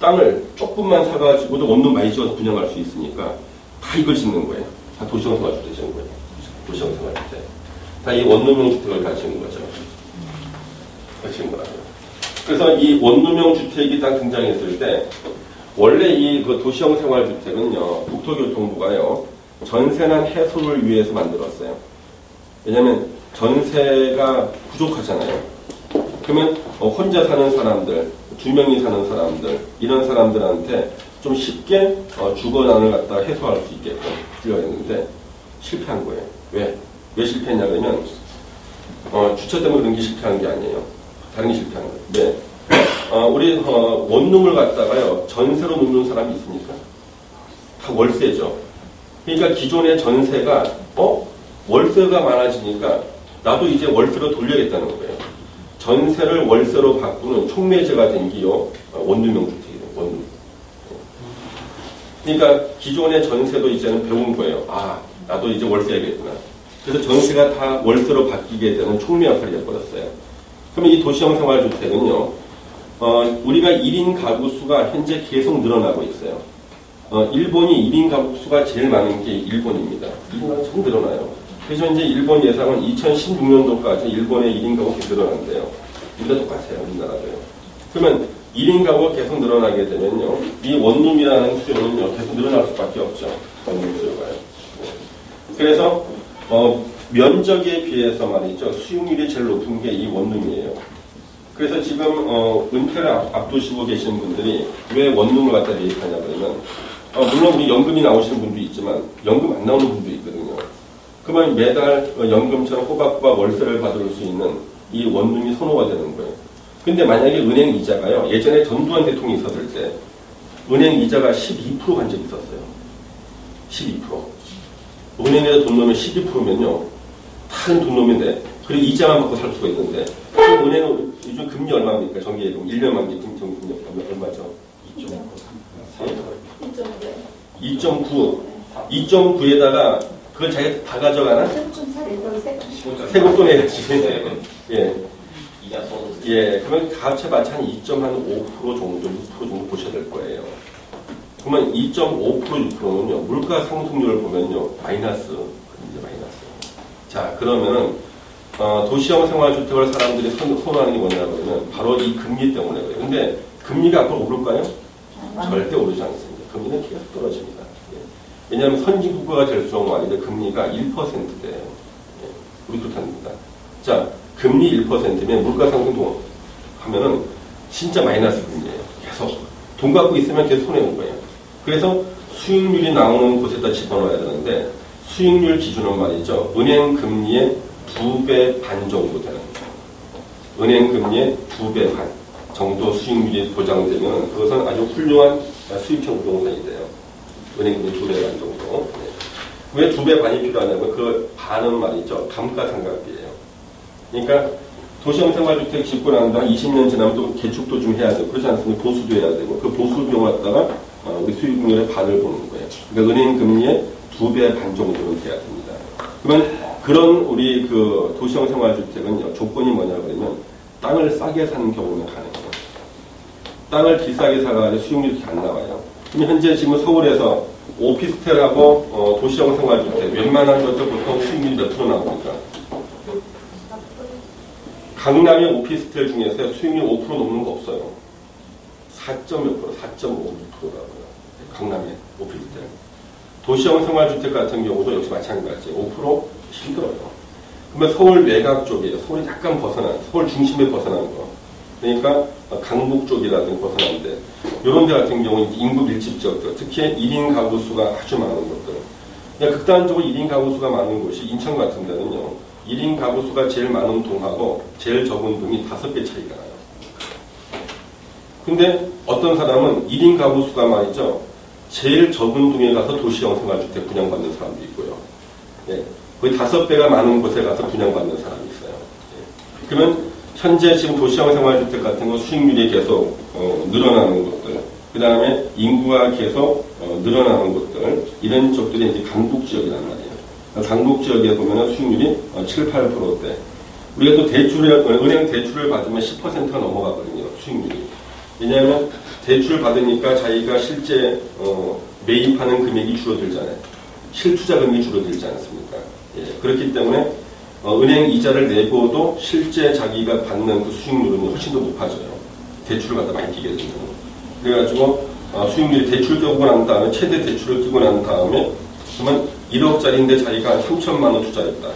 땅을 조금만 사가지고도 원룸 많이 지어서 분양할 수 있으니까 다 이걸 짓는 거예요. 다 도시형 생활주택 짓는 거예요. 도시형 생활주택. 다 이 원룸형 주택을 다 지은 거죠. 다 지은 거라고요. 그래서 이 원룸형 주택이 딱 등장했을 때 원래 이 그 도시형 생활주택은요, 국토교통부가요, 전세난 해소를 위해서 만들었어요. 왜냐면 전세가 부족하잖아요. 그러면 혼자 사는 사람들, 두 명이 사는 사람들, 이런 사람들한테 좀 쉽게 주거난을 갖다 해소할 수 있게끔 하려고 했는데 실패한 거예요. 왜? 왜 실패했냐 그러면 주차 때문에 그런 게 실패한 게 아니에요. 다른 게 실패한 거예요. 네. 우리 원룸을 갖다가요, 전세로 놓는 사람이 있습니까? 다 월세죠. 그러니까 기존의 전세가 월세가 많아지니까 나도 이제 월세로 돌려야겠다는 거예요. 전세를 월세로 바꾸는 촉매제가 된 게요, 원룸형 주택이에요. 원룸. 그러니까 기존의 전세도 이제는 배운 거예요. 아, 나도 이제 월세야겠구나. 그래서 전세가 다 월세로 바뀌게 되는 촉매 역할이 되어버렸어요. 그러면 이 도시형 생활주택은요, 우리가 1인 가구 수가 현재 계속 늘어나고 있어요. 일본이 1인 가구 수가 제일 많은 게 일본입니다. 1인 가구 좀 늘어나요. 그래서 이제 일본 예상은 2016년도까지 일본의 1인 가구 계속 늘어난대요. 우리가 똑같아요. 우리나라도요. 그러면 1인 가구가 계속 늘어나게 되면요, 이 원룸이라는 수요는요, 계속 늘어날 수밖에 없죠. 원룸 수요가요. 그래서 면적에 비해서 말이죠, 수용률이 제일 높은 게 이 원룸이에요. 그래서 지금 은퇴를 앞두시고 계시는 분들이 왜 원룸을 갖다 대입하냐 그러면, 물론 우리 연금이 나오시는 분도 있지만 연금 안 나오는 분도 있거든요. 그러면 매달 연금처럼 꼬박꼬박 월세를 받을 수 있는 이 원룸이 선호가 되는 거예요. 근데 만약에 은행 이자가요, 예전에 전두환 대통령이 있었을 때 은행 이자가 12% 간 적이 있었어요. 12%. 은행에서 돈 넣으면 12%면요, 다른 돈 넣으면 돼. 그리고 이자만 받고 살 수가 있는데, 은행은 요즘 금리 얼마입니까? 정기예금 1년 만기 금리 얼마죠? 2.9. 2.9에다가 그걸 자기가 다 가져가나? 세금 또 내야지. 예. 예. 그러면 다 합쳐봤자 한 2.5% 정도, 6% 정도 보셔야 될 거예요. 그러면 2.5%, 6%는요, 물가 상승률을 보면요, 마이너스. 자, 그러면은, 도시형 생활주택을 사람들이 선호하는 게 뭐냐 그러면 바로 이 금리 때문에 그래요. 근데 금리가 앞으로 오를까요? 절대 오르지 않습니다. 금리는 계속 떨어집니다. 예. 왜냐하면 선진국가가 될수록 말이죠, 금리가 1%대예요. 예. 우리 그렇답니다. 자, 금리 1%면 물가 상승 하면은 진짜 마이너스 금리예요. 계속 돈 갖고 있으면 계속 손해온 거예요. 그래서 수익률이 나오는 곳에다 집어넣어야 되는데, 수익률 기준은 말이죠, 은행 금리의 2배 반 정도 되는 거예요. 은행 금리의 2배 반 정도 수익률이 보장되면 그것은 아주 훌륭한 수익형 부동산이 돼요. 은행 금리 2배 반 정도. 네. 왜 2배 반이 필요하냐면 그 반은 말이죠, 감가상각비예요. 그러니까 도시형 생활주택 짓고 난 다음 20년 지나면 또 개축도 좀 해야 되고, 그렇지 않습니까? 보수도 해야 되고, 그 보수 비용 갖다가 우리 수익률의 반을 보는 거예요. 그러니까 은행 금리의 2배 반 정도는 돼야 됩니다. 그러면 그런 우리 그 도시형 생활주택은요, 조건이 뭐냐 그러면 땅을 싸게 사는 경우는 가능해요. 땅을 비싸게 사가지고 수익률이 이렇게 안 나와요. 그럼 현재 지금 서울에서 오피스텔하고 도시형 생활주택 웬만한 것들 보통 수익률이 몇 프로 나옵니까? 강남의 오피스텔 중에서 수익률 5% 넘는 거 없어요. 4.5%라고요. 강남의 오피스텔. 도시형 생활주택 같은 경우도 역시 마찬가지예요. 5% 힘들어요. 그러면 서울 외곽 쪽이에요. 서울이 약간 벗어난, 서울 중심에 벗어난 거. 그러니까 강북 쪽이라든지 벗어난데, 이런 데 같은 경우는 인구 밀집 지역들, 특히 1인 가구 수가 아주 많은 곳들. 그러니까 극단적으로 1인 가구 수가 많은 곳이 인천 같은 데는요, 1인 가구 수가 제일 많은 동하고 제일 적은 동이 5배 차이가 나요. 근데 어떤 사람은 1인 가구 수가 말이죠, 제일 적은 동에 가서 도시형 생활주택 분양받는 사람도 있고요. 예. 거의 5배가 많은 곳에 가서 분양받는 사람이 있어요. 예. 그러면 현재 지금 도시형 생활주택 같은 거 수익률이 계속 늘어나는 곳들, 그 다음에 인구가 계속 늘어나는 곳들, 이런 쪽들이 이제 강북 지역이란 말이에요. 강북 지역에 보면 수익률이 7, 8%대. 우리가 또 은행 대출을 받으면 10%가 넘어가거든요. 수익률이. 왜냐하면 대출 받으니까 자기가 실제 매입하는 금액이 줄어들잖아요. 실투자 금액이 줄어들지 않습니까? 예, 그렇기 때문에 은행 이자를 내고도 실제 자기가 받는 그 수익률은 훨씬 더 높아져요. 대출을 갖다 많이 끼게 되면. 그래가지고 수익률이 대출 떼고 난 다음에 최대 대출을 끼고 난 다음에 그러면 1억짜리인데 자기가 한 3천만 원 투자했다.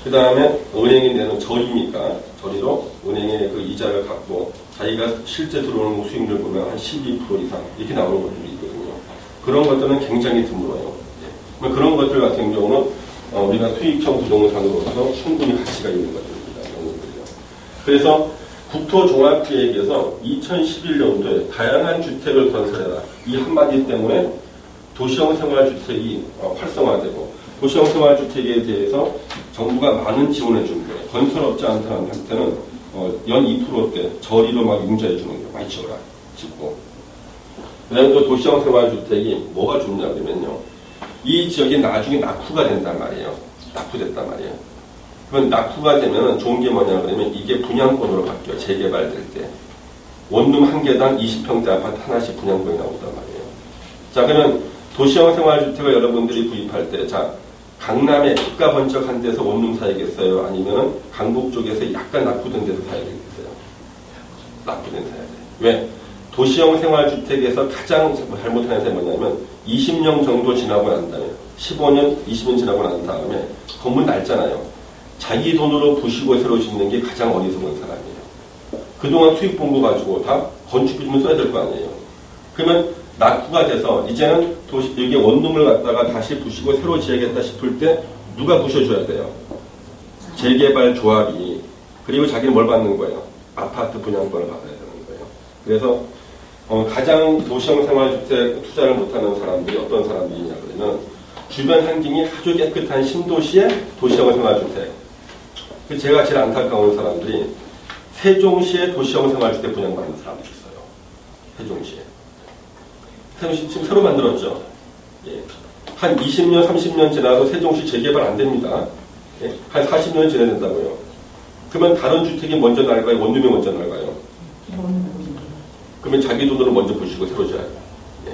그 다음에 은행이 내는 저리니까 저리로 은행의 그 이자를 갖고 자기가 실제 들어오는 수익률을 보면 한 12% 이상 이렇게 나오는 것들이 있거든요. 그런 것들은 굉장히 드물어요. 예. 그런 것들 같은 경우는 우리가 수익형 부동산으로서 충분히 가치가 있는 것들입니다. 그래서 국토종합계획에서 2011년도에 다양한 주택을 건설해라. 이 한마디 때문에 도시형 생활주택이 활성화되고 도시형 생활주택에 대해서 정부가 많은 지원해 준 거예요. 건설업자한테는 연 2%대 저리로 막 융자해 주는 거예요. 많이 지어라. 짓고. 그 다음에 또 도시형 생활주택이 뭐가 좋냐 그러면요. 이 지역이 나중에 낙후가 된단 말이에요. 낙후됐단 말이에요. 그건 낙후가 되면 좋은 게 뭐냐 그러면 이게 분양권으로 바뀌어요. 재개발될 때. 원룸 한 개당 20평대 아파트 하나씩 분양권이 나온단 말이에요. 자, 그러면 도시형 생활주택을 여러분들이 구입할 때, 자, 강남에 국가 번쩍한 데서 원룸 사야겠어요? 아니면 강북 쪽에서 약간 낙후된 데서 사야겠어요? 낙후된 사야 돼요. 왜? 도시형 생활주택에서 가장 잘못하는 게 뭐냐면 20년 정도 지나고 난 다음에 15년, 20년 지나고 난 다음에 건물 낡잖아요. 자기 돈으로 부시고 새로 짓는 게 가장 어리석은 사람이에요. 그동안 수익 본 거 가지고 다 건축 비용을 써야 될 거 아니에요. 그러면 낙후가 돼서 이제는 여기 원룸을 갖다가 다시 부시고 새로 지어야겠다 싶을 때 누가 부셔줘야 돼요? 재개발 조합이. 그리고 자기는 뭘 받는 거예요? 아파트 분양권을 받아야 되는 거예요. 그래서 가장 도시형 생활주택 투자를 못하는 사람들이 어떤 사람들이냐 그러면 주변 환경이 아주 깨끗한 신도시의 도시형 생활주택. 제가 제일 안타까운 사람들이 세종시의 도시형 생활주택 분양받는 사람들이 있어요. 세종시에. 세종시 지금 새로 만들었죠. 예. 한 20년, 30년 지나도 세종시 재개발 안 됩니다. 예. 한 40년 지나야 된다고요. 그러면 다른 주택이 먼저 날까요? 원룸이 먼저 날까요? 그러면 자기 돈으로 먼저 부시고 새로 지어야 돼요. 예.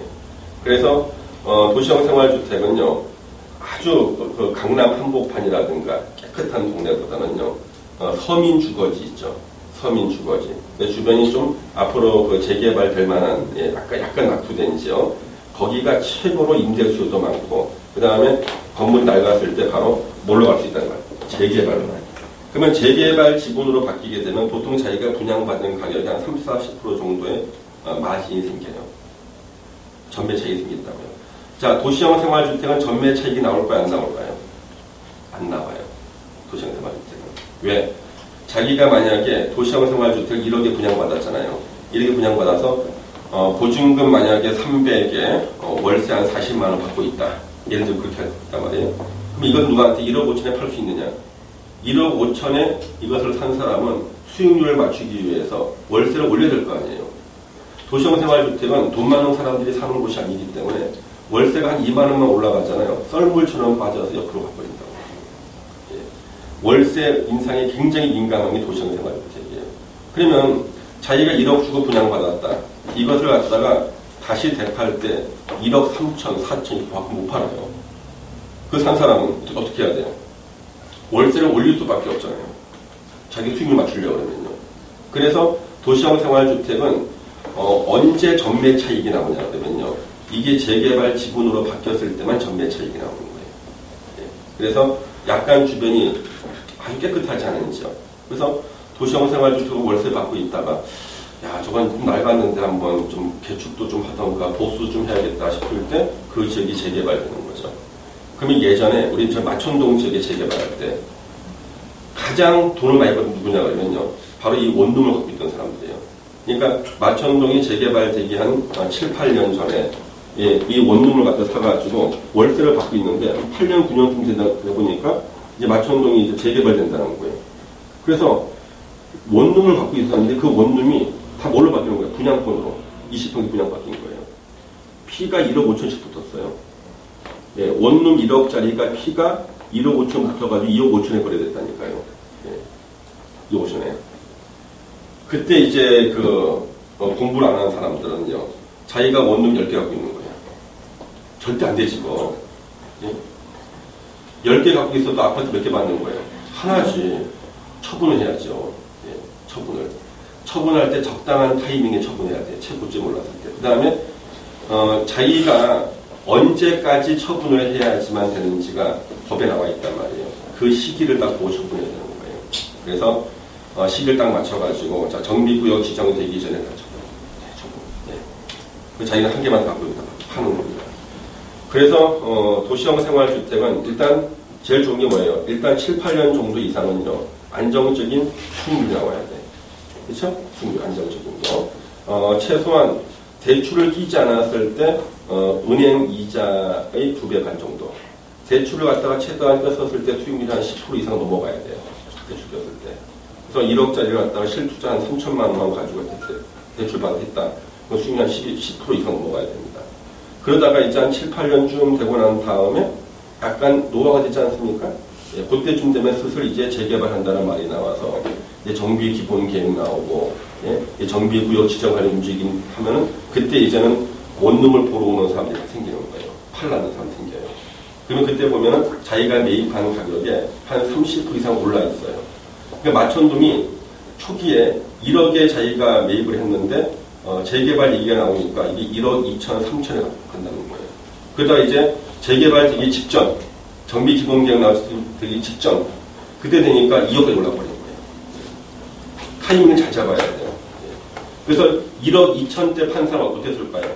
그래서 도시형 생활주택은요. 아주 그 강남 한복판이라든가 깨끗한 동네보다는요. 서민 주거지 있죠. 서민 주거지. 주변이 좀 앞으로 그 재개발될 만한 약간 낙후된 지역. 거기가 최고로 임대 수요도 많고 그 다음에 건물이 낡았을 때 바로 뭘로 갈 수 있다는 거예요. 재개발로. 그러면 재개발 지분으로 바뀌게 되면 보통 자기가 분양받는 가격이 한 30, 40% 정도의 마진이 생겨요. 전매 차익이 생긴다고요. 자, 도시형 생활주택은 전매 차익이 나올까요? 안 나올까요? 안 나와요. 도시형 생활주택은. 왜? 자기가 만약에 도시형 생활주택 1억에 분양받았잖아요. 1억에 분양받아서 보증금 만약에 300에 월세 한 40만 원 받고 있다. 예를 들면 그렇게 했단 말이에요. 그럼 이건 누구한테 1억 5천에 팔 수 있느냐? 1억 5천에 이것을 산 사람은 수익률을 맞추기 위해서 월세를 올려야 될 거 아니에요. 도시형 생활주택은 돈 많은 사람들이 사는 곳이 아니기 때문에 월세가 한 2만 원만 올라가잖아요. 썰물처럼 빠져서 옆으로 가버린다고. 예. 월세 인상에 굉장히 민감한 게 도시형 생활주택이에요. 그러면 자기가 1억 주고 분양받았다. 이것을 갖다가 다시 대팔 때 1억 3천, 4천 이렇게 받고 못 팔아요. 그 산 사람은 어떻게 해야 돼요? 월세를 올릴 수밖에 없잖아요. 자기 수익을 맞추려고 그러면요. 그래서 도시형 생활주택은 언제 전매 차익이 나오냐 그러면요. 이게 재개발 지분으로 바뀌었을 때만 전매 차익이 나오는 거예요. 예. 그래서 약간 주변이 아주 깨끗하지 않은 지역. 그래서 도시형 생활주택을 월세 받고 있다가 야 저건 좀 낡았는데 한번 좀 개축도 좀 하던가 보수 좀 해야겠다 싶을 때 그 지역이 재개발되는 거죠. 그러면 예전에 우리 저 마천동 지역에 재개발할 때 가장 돈을 많이 벌은 누구냐 그러면요. 바로 이 원룸을 갖고 있던 사람들이에요. 그러니까 마천동이 재개발되기 한 7, 8년 전에 이 원룸을 갖다 사가지고 월세를 받고 있는데 8년, 9년쯤 되다 보니까 이제 마천동이 이제 재개발된다는 거예요. 그래서 원룸을 갖고 있었는데 그 원룸이 다 뭘로 바뀌는 거예요? 분양권으로. 20평이 분양 바뀐 거예요. 피가 1억 5천씩 붙었어요. 예, 원룸 1억짜리가 피가 1억 5천 붙어가지고 2억 5천에 거래됐다니까요. 예. 2억 5천에. 그때 이제 공부를 안 하는 사람들은요, 자기가 원룸 10개 갖고 있는 거예요. 절대 안 되지, 뭐. 예? 10개 갖고 있어도 아파트 몇 개 받는 거예요? 하나지. 처분을 해야죠. 예, 처분을. 처분할 때 적당한 타이밍에 처분해야 돼. 최고점 올랐을 때. 그 다음에, 자기가 언제까지 처분을 해야지만 되는지가 법에 나와 있단 말이에요. 그 시기를 딱 보고 처분해야 되는 거예요. 그래서, 시기를 딱 맞춰가지고, 자, 정비구역 지정이 되기 전에 다 처분. 예. 그 자기는 한 개만 갖고 있다. 파는 겁니다. 그래서, 도시형 생활주택은 일단, 제일 좋은 게 뭐예요? 일단 7, 8년 정도 이상은요, 안정적인 수익률이 나와야 돼. 그쵸? 수익률, 안정적인 거. 최소한 대출을 끼지 않았을 때, 은행 이자의 2배 반 정도. 대출을 갖다가 최대한 꼈었을 때 수익률이 한 10% 이상 넘어가야 돼요. 대출 꼈을 때. 그래서 1억짜리를 갖다가 실투자 한 3천만 원만 가지고 대출 받았다. 그 수익률 한 10% 이상 넘어가야 됩니다. 그러다가 이제 한 7, 8년쯤 되고 난 다음에 약간 노화가 되지 않습니까? 예, 그때쯤 되면 슬슬 이제 재개발한다는 말이 나와서 이제 정비 기본 계획 나오고, 예, 정비 구역 지정 관련 움직임 하면은 그때 이제는 원룸을 보러 오는 사람들이 생기는 거예요. 팔라는 사람이 생겨요. 그러면 그때 보면은 자기가 매입하는 가격에 한 30% 이상 올라 있어요. 그러니까 마천동이 초기에 1억에 자기가 매입을 했는데 재개발 얘기가 나오니까 이게 1억 2천, 3천에 간다는 거예요. 그러다 이제 재개발 되기 직전, 정비 기본 계획 나오기 직전, 그때 되니까 2억까지 올라버린 거예요. 타이밍을 잘 잡아야 돼요. 그래서 1억 2천 대 판 사람 어떻게 될까요?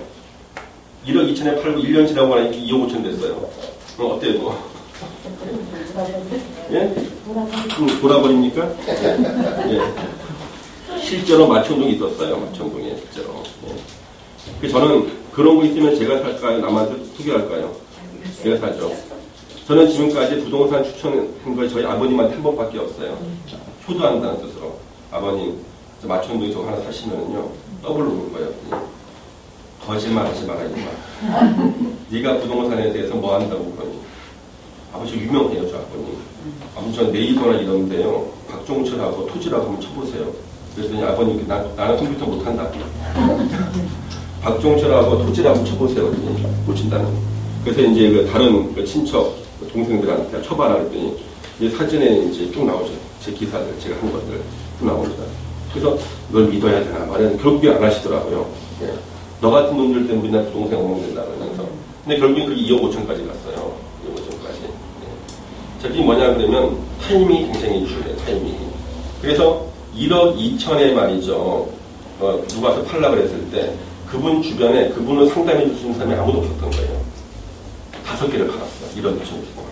1억 2천에 팔고 1년 지나고 나니까 2억 5천 됐어요. 어때요, 뭐? 예? 돌아버립니까? 예. 실제로 마천동이 있었어요. 마천동에 실제로. 예. 저는 그런 거 있으면 제가 살까요? 남한테 투기할까요? 제가 사죠. 저는 지금까지 부동산 추천한 거에 저희 아버님한테 한 번밖에 없어요. 효도한다는 뜻으로. 아버님, 마천동에 저거 하나 사시면은요, 더블로 오는 거예요. 거짓말 하지 마라, 이마. 네가 부동산에 대해서 뭐 한다고 그러니. 아버지 유명해요, 저 아버님. 아버지 전 네이버나 이런데요, 박종철하고 토지라고 한번 쳐보세요. 그랬더니 아버님, 나는 컴퓨터 못한다. 박종철하고 토지라고 쳐보세요. 그랬더니 못 친다는. 그래서 이제 그 다른 그 친척, 그 동생들한테 쳐봐라 그랬더니 이제 사진에 이제 쭉 나오죠. 제 기사들, 제가 한 것들 쭉 나옵니다. 그래서 널 믿어야 되나 말은 결국에 안 하시더라고요. 예. 너 같은 놈들 때문에 우리나라 부동산 엉망된다 그러면서. 근데 결국엔 그게 2억 5천까지 갔어요. 2억 5천까지. 예. 자, 이게 뭐냐 그러면 타이밍이 굉장히 중요해요. 타이밍이. 그래서 1억 2천에 말이죠. 누가 와서 팔라 그랬을 때 그분 주변에 그분을 상담해 줄 수 있는 사람이 아무도 없었던 거예요. 5개를 팔았어요. 1억 2천 주고.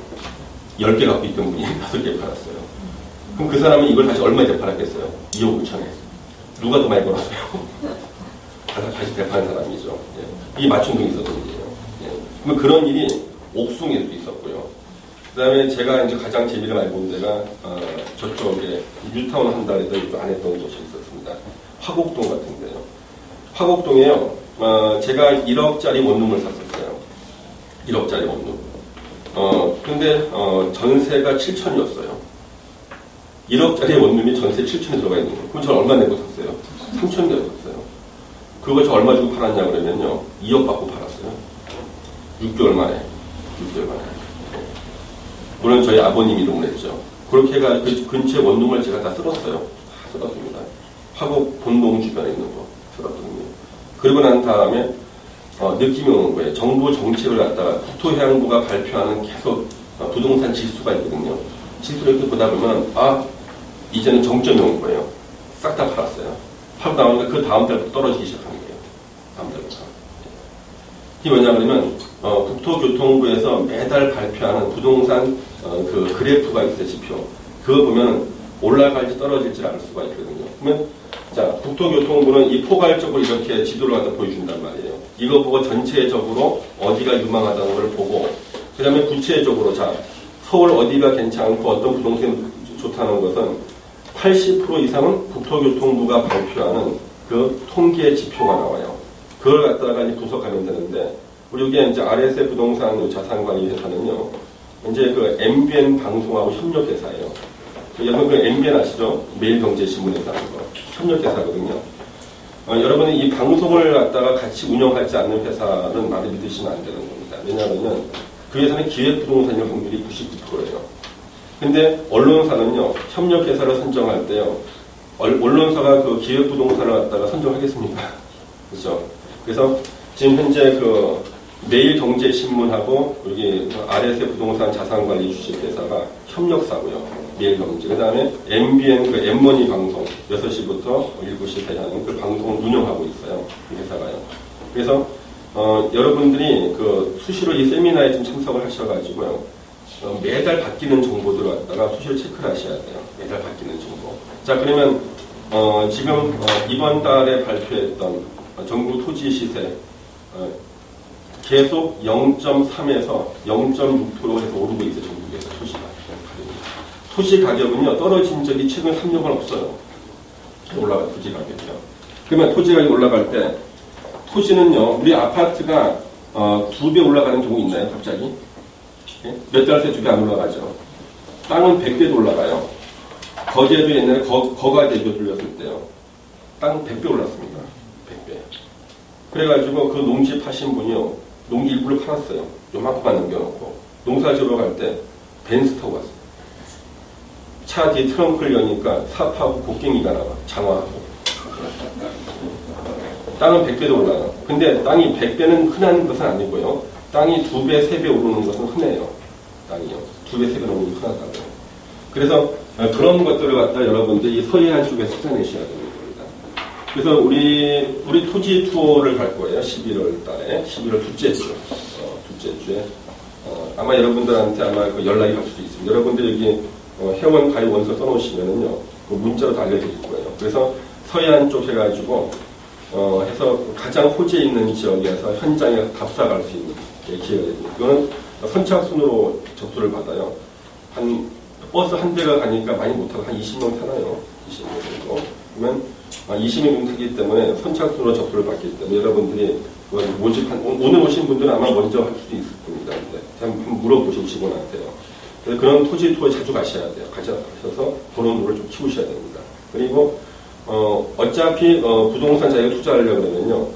10개 갖고 있던 분이 5개 팔았어요. 그럼 그 사람은 이걸 다시 얼마에 되팔았겠어요? 2억 5천에. 누가 더 많이 벌었어요? 다시 되파는 사람이죠. 예. 이게 마천동이 있었던 일이에요. 예. 그러면 그런 일이 옥송에도 있었고요. 그 다음에 제가 이제 가장 재미를 많이 본 데가, 저쪽에 뉴타운 한 달에도 안 했던 곳이 있었습니다. 화곡동 같은데요. 화곡동에요, 제가 1억짜리 원룸을 샀었어요. 1억짜리 원룸. 근데, 전세가 7천이었어요. 1억짜리 원룸이 전세 7천에 들어가 있는 거예요. 그럼 저 얼마 내고 샀어요? 3천 내고 샀어요. 그거 저 얼마 주고 팔았냐 그러면요, 2억 받고 팔았어요. 6개월 만에. 6개월 만에. 물론 저희 아버님 이름을 했죠. 그렇게 해가 그 근처에 원룸을 제가 다 쓸었어요. 다 쓸었습니다. 화곡 본동 주변에 있는 거 쓸었거든요. 그리고 난 다음에 느낌이 오는 거예요. 정부 정책을 갖다가 국토해양부가 발표하는 계속 부동산 지수가 있거든요. 지수를 이렇게 보다 보면 이제는 정점이 온 거예요. 싹 다 팔았어요. 팔고 나오니까 그 다음 달부터 떨어지기 시작하는 거예요. 다음 달부터. 이게 뭐냐면 국토교통부에서 매달 발표하는 부동산 그 그래프가 있어요. 지표. 그거 보면 올라갈지 떨어질지 알 수가 있거든요. 그러면 자, 국토교통부는 이 포괄적으로 이렇게 지도를 갖다 보여준단 말이에요. 이거 보고 전체적으로 어디가 유망하다는 걸 보고, 그 다음에 구체적으로 자, 서울 어디가 괜찮고 어떤 부동산이 좋다는 것은 80% 이상은 국토교통부가 발표하는 그 통계 지표가 나와요. 그걸 갖다가 이제 분석하면 되는데, 우리 여기 이제 RS의 부동산 자산관리 회사는요, 이제 그 MBN 방송하고 협력회사예요. 여러분 그 MBN 아시죠? 매일경제신문에서 하는 거. 협력회사거든요. 여러분이 이 방송을 갖다가 같이 운영하지 않는 회사는 말을 믿으시면 안 되는 겁니다. 왜냐하면 그 회사는 기획부동산일 확률이 99%예요. 근데 언론사는요, 협력회사를 선정할 때요, 언론사가 그 기획부동산을 갖다가 선정하겠습니까? 그렇죠? 그래서 지금 현재 그 매일경제신문하고 여기 RS의 부동산 자산관리 주식회사가 협력사고요. 매일경제. 그 다음에 MBN 그 M1이 방송 6시부터 7시까지 하는 그 방송을 운영하고 있어요. 이 회사가요. 그래서 여러분들이 그 수시로 이 세미나에 좀 참석을 하셔가지고요. 매달 바뀌는 정보들을 갖다가 수시로 체크를 하셔야 돼요. 매달 바뀌는 정보. 자, 그러면 지금 이번 달에 발표했던 전국 토지 시세 계속 0.3에서 0.6%에서 오르고 있어요. 전국에서 토지가. 토지 가격은요, 떨어진 적이 최근 3년간 없어요. 올라갈 토지 가격이요. 그러면 토지 가격이 올라갈 때, 토지는요, 우리 아파트가 2배 올라가는 경우 있나요, 갑자기? 몇 달 새에 2배 안 올라가죠. 땅은 100배도 올라가요. 거제도 옛날에 거가대교 들렸을 때요. 땅 100배 올랐습니다. 100배. 그래가지고 그 농지 파신 분이요, 농지 일부를 팔았어요. 요만큼만 남겨놓고. 농사 지으러 갈 때 벤츠 타고 왔어요. 차 뒤에 트렁크를 여니까 삽하고 곡괭이가 나와. 장화하고. 땅은 100배도 올라가. 근데 땅이 100배는 흔한 것은 아니고요. 땅이 2배, 3배 오르는 것은 흔해요. 땅이요. 2배, 3배 오르는 것이 흔하다고요. 그래서 그런 것들을 갖다 여러분들이 서해안 쪽에 찾아내셔야 됩니다. 그래서 우리 토지 투어를 갈 거예요. 11월 달에. 11월 둘째 주. 둘째 주에. 아마 여러분들한테 아마 그 연락이 갈 수도 있습니다. 여러분들 여기 회원 가입 원서 써놓으시면은요, 그 문자로 다 알려드릴 거예요. 그래서 서해안 쪽 해가지고, 해서 가장 호재에 있는 지역에서 현장에 답사갈 수 있는 기회가 됩니다. 그거는 선착순으로 접수를 받아요. 버스 한 대가 가니까 많이 못 타고 한 20명 타나요? 20명 정도. 그러면 20명 타기 때문에 선착순으로 접수를 받기 때문에 여러분들이 오늘 오신 분들은 아마 먼저 할 수도 있을 겁니다. 한번 물어보시고 나한테요. 그런 토지 투어에 자주 가셔야 돼요. 가셔서 돈을 좀 키우셔야 됩니다. 그리고 어차피 부동산 자기가 투자하려고 그러면요,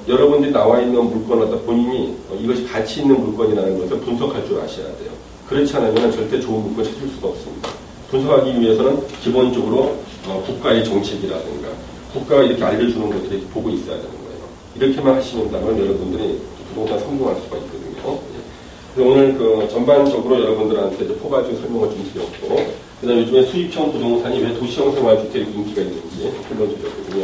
여러분들이 나와 있는 물건을 갖다 본인이 이것이 가치 있는 물건이라는 것을 분석할 줄 아셔야 돼요. 그렇지 않으면 절대 좋은 물건 찾을 수가 없습니다. 분석하기 위해서는 기본적으로 국가의 정책이라든가 국가가 이렇게 알려주는 것들을 이렇게 보고 있어야 되는 거예요. 이렇게만 하시면 여러분들이 부동산 성공할 수가 있거든요. 그래서 오늘 그 전반적으로 여러분들한테 이제 포괄적인 설명을 좀 드렸고, 그다음에 요즘에 수입형 부동산이 왜 도시형 생활주택이 인기가 있는지 설명드렸거든요.